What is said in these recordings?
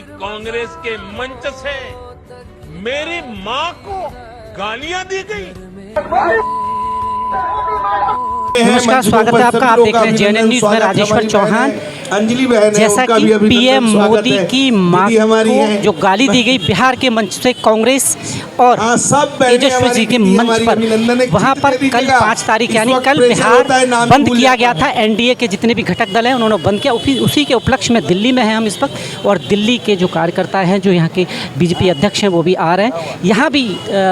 कांग्रेस के मंच से मेरी मां को गालियां दी गई। नमस्कार, स्वागत है आपका। आप देख रहे हैं जेएनएन न्यूज में राजेश्वर चौहान। अंजलि बहन, जैसा कि पीएम मोदी की मां को जो गाली दी गई बिहार के मंच से कांग्रेस और तेजस्वी जी के मंच पर, वहां पर कल 5 तारीख यानी कल बिहार बंद किया गया था। एनडीए के जितने भी घटक दल हैं उन्होंने बंद किया। उसी के उपलक्ष्य में दिल्ली में हैं हम इस वक्त, और दिल्ली के जो कार्यकर्ता हैं, जो यहाँ के बीजेपी अध्यक्ष हैं, वो भी आ रहे हैं। यहाँ भी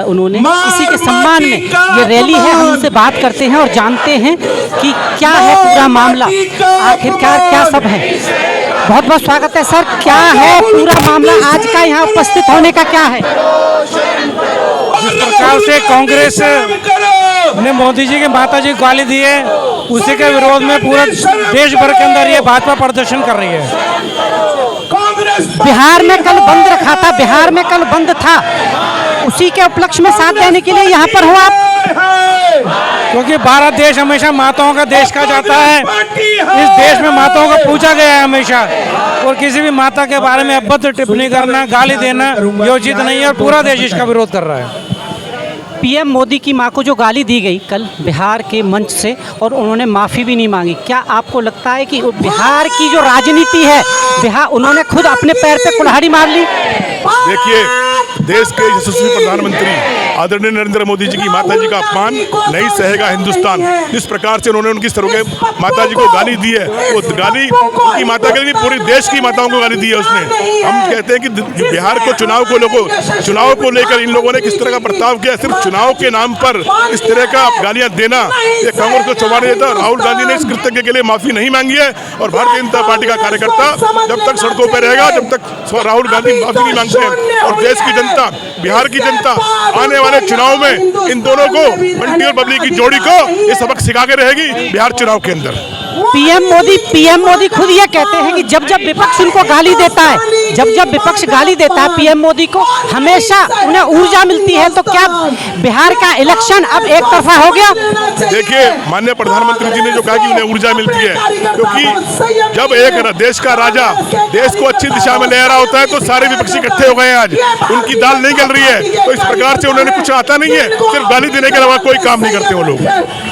उन्होंने इसी के सम्मान में ये रैली है। हम उनसे बात करते हैं और जानते हैं कि क्या है पूरा मामला, आखिरकार क्या सब है। बहुत बहुत स्वागत है सर। क्या है पूरा मामला आज का, यहाँ उपस्थित होने का क्या है? जिस प्रकार से कांग्रेस ने मोदी जी के माता जी को गाली दी है, उसी के विरोध में पूरा देश भर के अंदर ये भाजपा प्रदर्शन कर रही है। बिहार में कल बंद रखा था, बिहार में कल बंद था, उसी के उपलक्ष्य में साथ देने के लिए यहाँ पर हो आप? क्योंकि भारत देश हमेशा माताओं का देश कहा जाता है। इस देश में माताओं को पूछा गया है हमेशा, और किसी भी माता के बारे में अभद्र टिप्पणी करना, गाली देना ये उचित नहीं है, और पूरा देश इसका विरोध कर रहा है। पीएम मोदी की मां को जो गाली दी गई कल बिहार के मंच से, और उन्होंने माफ़ी भी नहीं मांगी, क्या आपको लगता है कि बिहार की जो राजनीति है, बिहार उन्होंने खुद अपने पैर पे कुल्हाड़ी मार ली? देखिए, देश के यशस्वी प्रधानमंत्री आदरणीय नरेंद्र मोदी जी की माता जी का अपमान नहीं सहेगा हिंदुस्तान। जिस प्रकार से उन्होंने उनकी सरोगे माता जी को गाली दी है, वो गाली उनकी माता के लिए पूरी देश की माताओं को गाली दी है उसने। हम कहते हैं कि बिहार को चुनाव को लेकर इन लोगों ने किस तरह का बर्ताव किया। सिर्फ चुनाव के नाम पर इस तरह का गालियां देना, ये कांग्रेस को चौंकाने देता। राहुल गांधी ने इस कृत्य के लिए माफी नहीं मांगी है, और भारतीय जनता पार्टी का कार्यकर्ता जब तक सड़कों पर रहेगा, जब तक राहुल गांधी माफी नहीं मांगते हैं। और देश की जनता, बिहार की जनता आने वाले चुनाव में इन दोनों को, बंटी और बबली की जोड़ी को, ये सबक सिखा के रहेगी बिहार चुनाव के अंदर। पीएम मोदी खुद ये कहते हैं कि जब जब विपक्ष उनको गाली देता है, जब जब विपक्ष गाली देता है पीएम मोदी को, हमेशा उन्हें ऊर्जा मिलती है। तो क्या बिहार का इलेक्शन अब एक तरफा हो गया? देखिए, माननीय प्रधानमंत्री जी ने जो कहा कि उन्हें ऊर्जा मिलती है, क्योंकि जब एक देश का राजा देश को अच्छी दिशा में ले रहा होता है, तो सारे विपक्षी इकट्ठे हो गए हैं। आज उनकी दाल नहीं गल रही है, तो इस प्रकार से उन्होंने कुछ आता नहीं है, सिर्फ गाली देने के अलावा कोई काम नहीं करते वो लोग।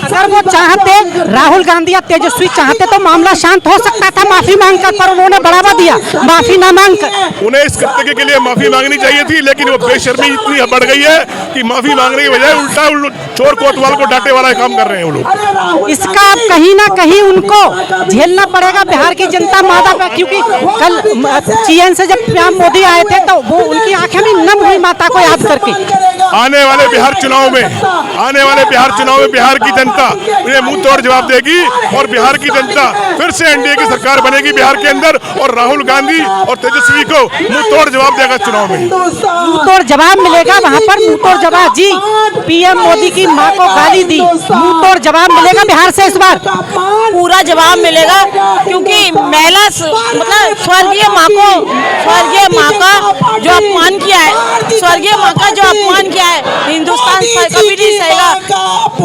अगर वो चाहते, राहुल गांधी या तेजस्वी चाहते, तो मामला शांत हो सकता था माफी मांगकर, पर उन्होंने बढ़ावा दिया माफी ना मांगकर। उन्हें इस कृत्य के लिए माफी मांगनी चाहिए थी, लेकिन वो बेशर्मी इतनी बढ़ गई है कि माफी मांगने की बजाय उल्टा चोर कोतवाल को डांटे वाला काम कर रहे हैं वो लोग। इसका अब कहीं ना कहीं उनको झेलना पड़ेगा बिहार की जनता मादा पे, क्योंकि कल चीन से जब पीएम मोदी आए थे तो वो उनकी आंखें भी नम हुई माता को याद करके। आने वाले बिहार चुनाव में बिहार की जनता उन्हें मुंह तोड़ जवाब देगी, और बिहार की जनता फिर से एनडीए की सरकार बनेगी बिहार के अंदर, और राहुल गांधी और तेजस्वी को मुंह तोड़ जवाब देगा चुनाव में। मुंह तोड़ जवाब मिलेगा वहाँ पर, मुंह तोड़ जवाब। जी, पीएम मोदी की मां को गाली दी, मुंह तोड़ जवाब मिलेगा बिहार से इस बार? पूरा जवाब मिलेगा, क्योंकि महिला मतलब स्वर्गीय माँ का जो अपमान किया है, स्वर्गीय माँ का जो अपमान किया है, हिंदुस्तान कभी नहीं सहेगा।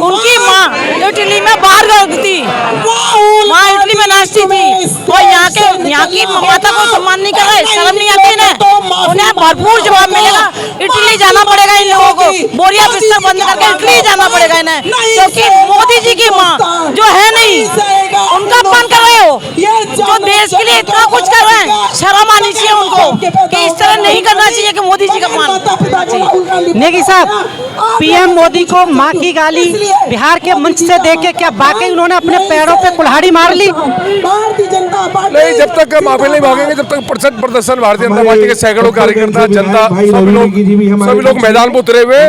उनकी माँ इटली में बाहर थी, माँ इटली में नाचती थी, और यहाँ की माता को सम्मान नहीं कर रहे, शर्म नहीं आती ना? उन्हें भरपूर जवाब मिलेगा। इटली जाना पड़ेगा इन लोगों को, बोरिया बिस्तर बंद करके इटली जाना पड़ेगा इन्हें, क्योंकि मोदी जी की माँ जो है नहीं, उनका अपमान कर रहे हो, जो देश के लिए इतना कुछ कर रहे हैं। शर्म आनी चाहिए उनको कि इस तरह नहीं करना चाहिए कि मोदी जी का अपमान। नेगी साहब, पीएम मोदी को मां की गाली बिहार के मंच से देके क्या वाकई उन्होंने अपने पैरों पे कुल्हाड़ी मार ली? नहीं, जब तक माफी नहीं मांगेंगे, जब तक प्रदर्शन भारतीय जनता पार्टी के सैकड़ों कार्यकर्ता, जनता, सभी लोग मैदान में उतरे हुए,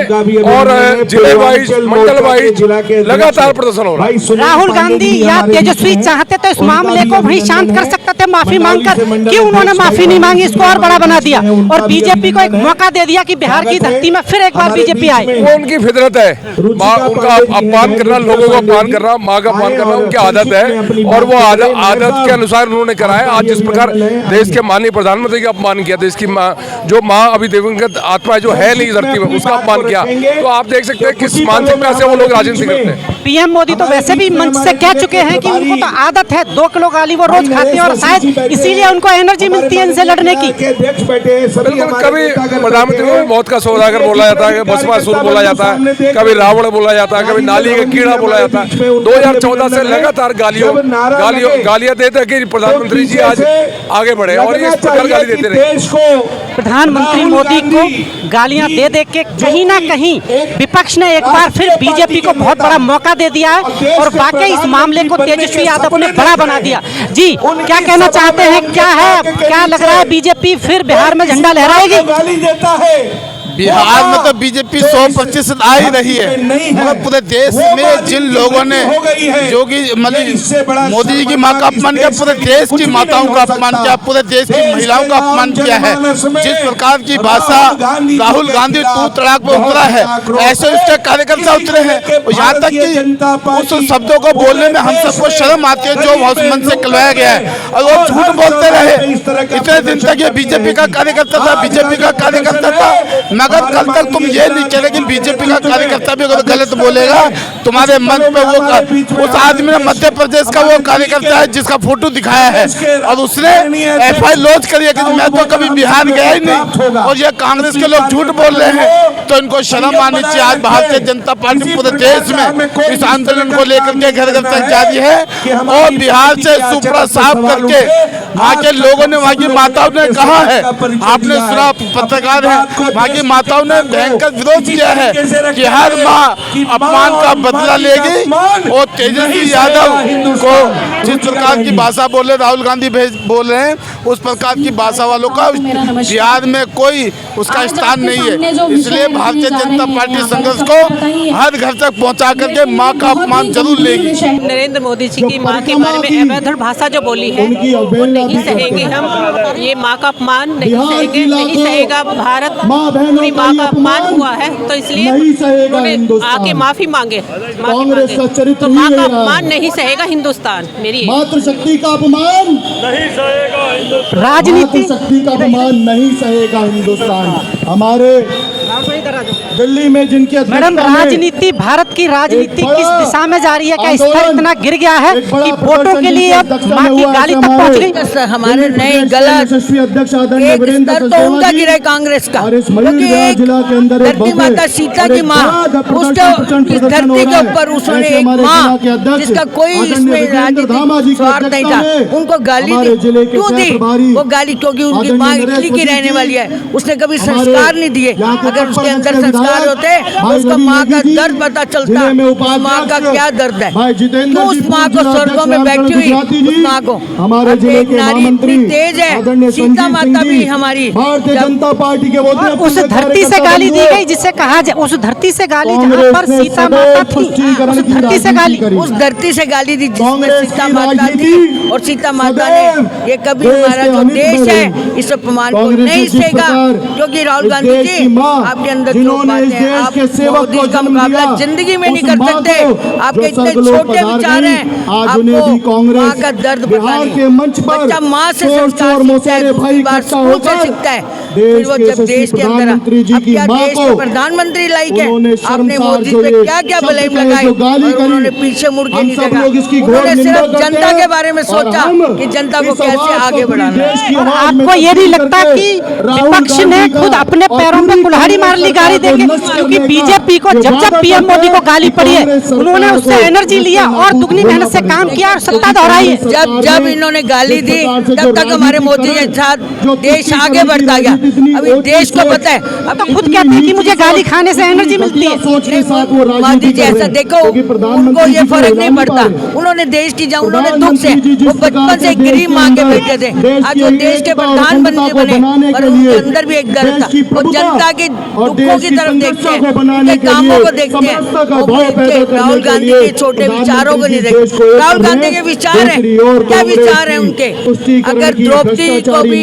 और जिले वाइज, मंडल वाइज लगातार प्रदर्शन हो रहा है। राहुल गांधी या तेजस्वी चाहते तो इस मामले को वहीं शांत कर सकते थे माफी मांगकर, क्यों उन्होंने माफी नहीं मांगी? इसको और बड़ा बना दिया, और बीजेपी को एक मौका दे दिया कि बिहार की धरती में फिर एक बार बीजेपी आए। वो उनकी फितरत है, उनका अपमान करना, लोगों को अपमान करना, माँ का अपमान करना उनकी आदत है, और वो आदत के अनुसार उन्होंने करा है। आज जिस प्रकार देश के माननीय प्रधानमंत्री का अपमान किया, देश की जो माँ अभी दिवंगत आत्मा जो है नहीं धरती में, उसका अपमान किया, तो आप देख सकते हैं किस मानसिकता से वो लोग राजनीति करते हैं। पीएम मोदी तो वैसे भी मंच से कह चुके हैं कि उनको तो आदत है 2 किलो गाली वो रोज खाते हैं और शायद इसीलिए उनको एनर्जी मिलती है इनसे लड़ने की। बिल्कुल, कभी प्रधानमंत्री को भी मौत का सौदागर बोला जाता है, भस्मासुर बोला जाता है, कभी रावण बोला जाता है, कभी नाली का कीड़ा बोला जाता है। 2014 से लगातार गालियां देते कि प्रधानमंत्री जी आज आगे बढ़े और ये इस प्रकार गाली देते रहे। प्रधानमंत्री मोदी को गालियां दे दे के कहीं ना कहीं विपक्ष ने एक बार फिर बीजेपी को बहुत बड़ा मौका दे दिया है और वाकई इस मामले को तेजस्वी यादव ने बड़ा बना दिया। जी क्या कहना चाहते हैं, क्या है, क्या लग रहा है बीजेपी फिर बिहार में झंडा लहराएगी? बिहार में तो बीजेपी 100% आ ही रही है, मगर पूरे देश में जिन लोगों ने जो कि मोदी जी की मां का अपमान किया, पूरे देश की माताओं का अपमान किया, पूरे देश की महिलाओं का अपमान किया है, जिस प्रकार की भाषा राहुल गांधी तू तड़ाक में उतरा है, ऐसे उसके कार्यकर्ता उतरे हैं। यहाँ तक कि उस शब्दों को बोलने में हम सबको शर्म आती है जो मन से कहलाया गया है, और वो झूठ बोलते रहे इतने दिन तक। ये बीजेपी का कार्यकर्ता था, बीजेपी का कार्यकर्ता था, मगर कल तक तुम ये नहीं कह रहे कि बीजेपी का कार्यकर्ता भी अगर गलत बोलेगा तुम्हारे मन पे वो उस आदमी ने मध्य प्रदेश का वो कार्यकर्ता है जिसका फोटो दिखाया है और उसने FIR लॉन्च करी है कि मैं तो कभी बिहार गया ही नहीं, और ये कांग्रेस के लोग झूठ बोल रहे हैं, तो इनको शर्म आनी चाहिए। आज भारतीय जनता पार्टी पूरे देश में इस आंदोलन को लेकर के घर घर तक जारी है और बिहार से सुपड़ा साफ करके वहाँ के लोगों ने, वहाँ की माताओं ने कहा है, आपने सुना, पत्रकार है, वहाँ की माताओं ने भयंकर विरोध किया है कि हर माँ अपमान का बदला लेगी और तेजस्वी यादव को जिस प्रकार की भाषा बोले राहुल गांधी बोल रहे हैं उस प्रकार की भाषा वालों का बिहार में कोई उसका स्थान नहीं है। इसलिए भारतीय जनता पार्टी संघर्ष को हर घर तक पहुँचा करके माँ का अपमान जरूर लेगी। नरेंद्र मोदी जी की माँ के बारे में अभद्र भाषा जो बोली है वो नहीं सहेंगे हम, ये माँ का अपमान नहीं सहेंगे, नहीं सहेगा भारत। पूरी माँ का अपमान हुआ है तो इसलिए उन्होंने आके माफी मांगे, तो माँ का अपमान नहीं सहेगा हिंदुस्तान। मेरी मातृशक्ति का अपमान नहीं सहेगा हिंदुस्तान, राजनीति शक्ति का अपमान नहीं सहेगा हिंदुस्तान। हमारे दिल्ली में जिनके मैडम राजनीति, भारत की राजनीति किस दिशा में जा रही है? क्या स्तर इतना गिर गया है कि वोटों के लिए अब माँ की गाली तक पहुँच गई? हमारे नहीं गलत एक स्तर तो उनका गिरा है कांग्रेस का, क्योंकि एक धरती माता सीता की माँ उस इस धरती के ऊपर उसने एक माँ जिसका कोई इसमें राजनीतिक स्वार्थ नहीं था उनको गाली दी। क्यों दी वो गाली? क्योंकि उनकी माँ इटली की रहने वाली है, उसने कभी संस्कार नहीं दिए। अगर उसके अंदर संस्कार होते तो उसका माँ का दर्द पता चलता, माँ का क्या दर्द है। तो उस माँ को स्वर्गों में बैठी हुई उस माँ को एक नारी इतनी तेज है, सीता माता भी हमारी भारतीय जनता पार्टी के उस धरती से गाली दी गई जिसे कहा जाए, उस धरती से गाली जहाँ पर सीता माता थी, उस धरती से गाली, उस धरती से गाली दी जिसमें सीता माता थी। और सीता माता ने ये कभी हमारा जो देश है इस अपमान को नहीं सहेगा, क्योंकि राहुल गांधी जी आपके अंदर जो बातें हैं आप मोदी का मुकाबला जिंदगी में नहीं कर सकते। आपके इतने छोटे विचार हैं, आपको माँ का दर्द पता नहीं। बच्चा माँ से संस्कार सीखता है, दूसरी बार स्कूल से सीखता है, फिर वो जब देश के अंदर अब क्या देश के प्रधानमंत्री लाइक है, आपने मोदी पे क्या क्या ब्लेम लगाई और उन्होंने पीछे मुड़ के नहीं देखा। उन्होंने सिर्फ जनता के बारे में सोचा कि जनता को कैसे आगे बढ़ाना है। आपको ये नहीं लगता कि विपक्ष ने खुद अपने पैरों पे कुल्हाड़ी मार ली गाली देके? क्योंकि बीजेपी को जब जब पीएम मोदी को गाली पड़ी है उन्होंने उससे एनर्जी लिया और दुगनी मेहनत से काम किया और सत्ता दोहराई है। जब जब इन्होंने गाली दी तब तक हमारे मोदी के साथ देश आगे बढ़ता गया। अभी देश को पता है, अब तो खुद कहते हैं कि मुझे गाली खाने से एनर्जी मिलती है। मोदी जी ऐसा देखो उनको ये फर्क नहीं पड़ता, उन्होंने देश की उन्होंने दुख से वो बचपन से गरीब माँ के बेटे थे, आज वो देश के प्रधानमंत्री बने और उनके अंदर भी एक दर्द था। वो जनता के दुखों की तरफ देखते हैं, उनके कामों को देखते हैं। राहुल गांधी के छोटे विचारों को नहीं देखते। राहुल गांधी के विचार हैं, क्या विचार है उनके? अगर द्रौपदी को भी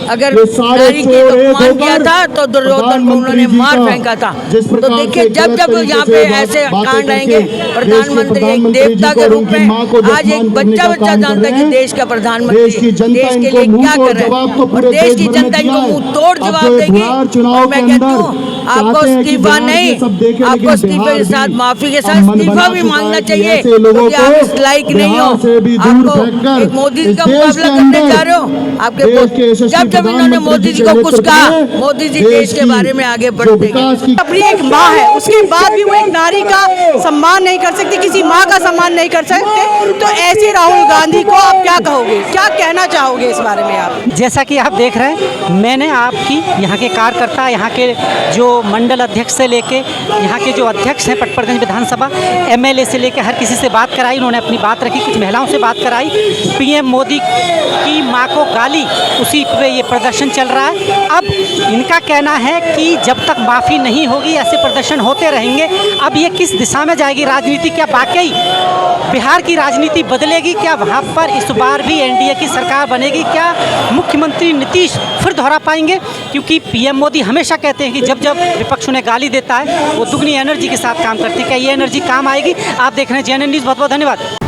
अगर नारी के अपमान किया था तो दुर्योधन को उन्होंने मार फेंका था। तो देखिए जब जब यहाँ पे ऐसे कांड आएंगे, प्रधानमंत्री एक देवता के रूप में, आज एक बच्चा जानता है कि देश का प्रधानमंत्री देश के लिए क्या कर रहे हैं और देश की जनता इनको मुंह तोड़ जवाब देगी। और मैं कहती हूँ आपको इस्तीफा नहीं, आपको इस्तीफे के साथ माफी के साथ इस्तीफा भी मांगना चाहिए, क्योंकि आप इस लायक नहीं हो। आपको एक मोदी जी का मुकाबला करने जा रहे हो। आपके जब इन्होंने मोदी जी को कुछ कहा, मोदी जी देश के बारे में आगे बढ़ते गए। अपनी एक माँ है, उसके बाद भी वो एक नारी का सम्मान नहीं कर सकती, किसी माँ का सम्मान नहीं कर सकते, तो ऐसे राहुल गांधी को आप क्या कहोगे, क्या कहना चाहोगे इस बारे में आप? जैसा कि आप देख रहे हैं, मैंने आपकी यहाँ के कार्यकर्ता, यहाँ के जो मंडल अध्यक्ष से लेके यहाँ के जो अध्यक्ष हैं पटपर्गंज विधानसभा, एमएलए से लेके हर किसी से बात कराई, उन्होंने अपनी बात रखी, कुछ महिलाओं से बात कराई। पीएम मोदी की माँ को गाली, उसी पे ये प्रदर्शन चल रहा है। अब इनका कहना है कि जब तक माफ़ी नहीं होगी ऐसे प्रदर्शन होते रहेंगे। अब ये किस दिशा में जाएगी राजनीति? क्या वाकई बिहार की राजनीति बदलेगी? क्या वहाँ पर इस बार भी एनडीए की सरकार बनेगी? क्या मुख्यमंत्री नीतीश फिर दोहरा पाएंगे? क्योंकि पीएम मोदी हमेशा कहते हैं कि जब जब विपक्ष उन्हें गाली देता है वो दुगनी एनर्जी के साथ काम करती है। क्या ये एनर्जी काम आएगी? आप देख रहे हैं JNN न्यूज़। बहुत बहुत धन्यवाद।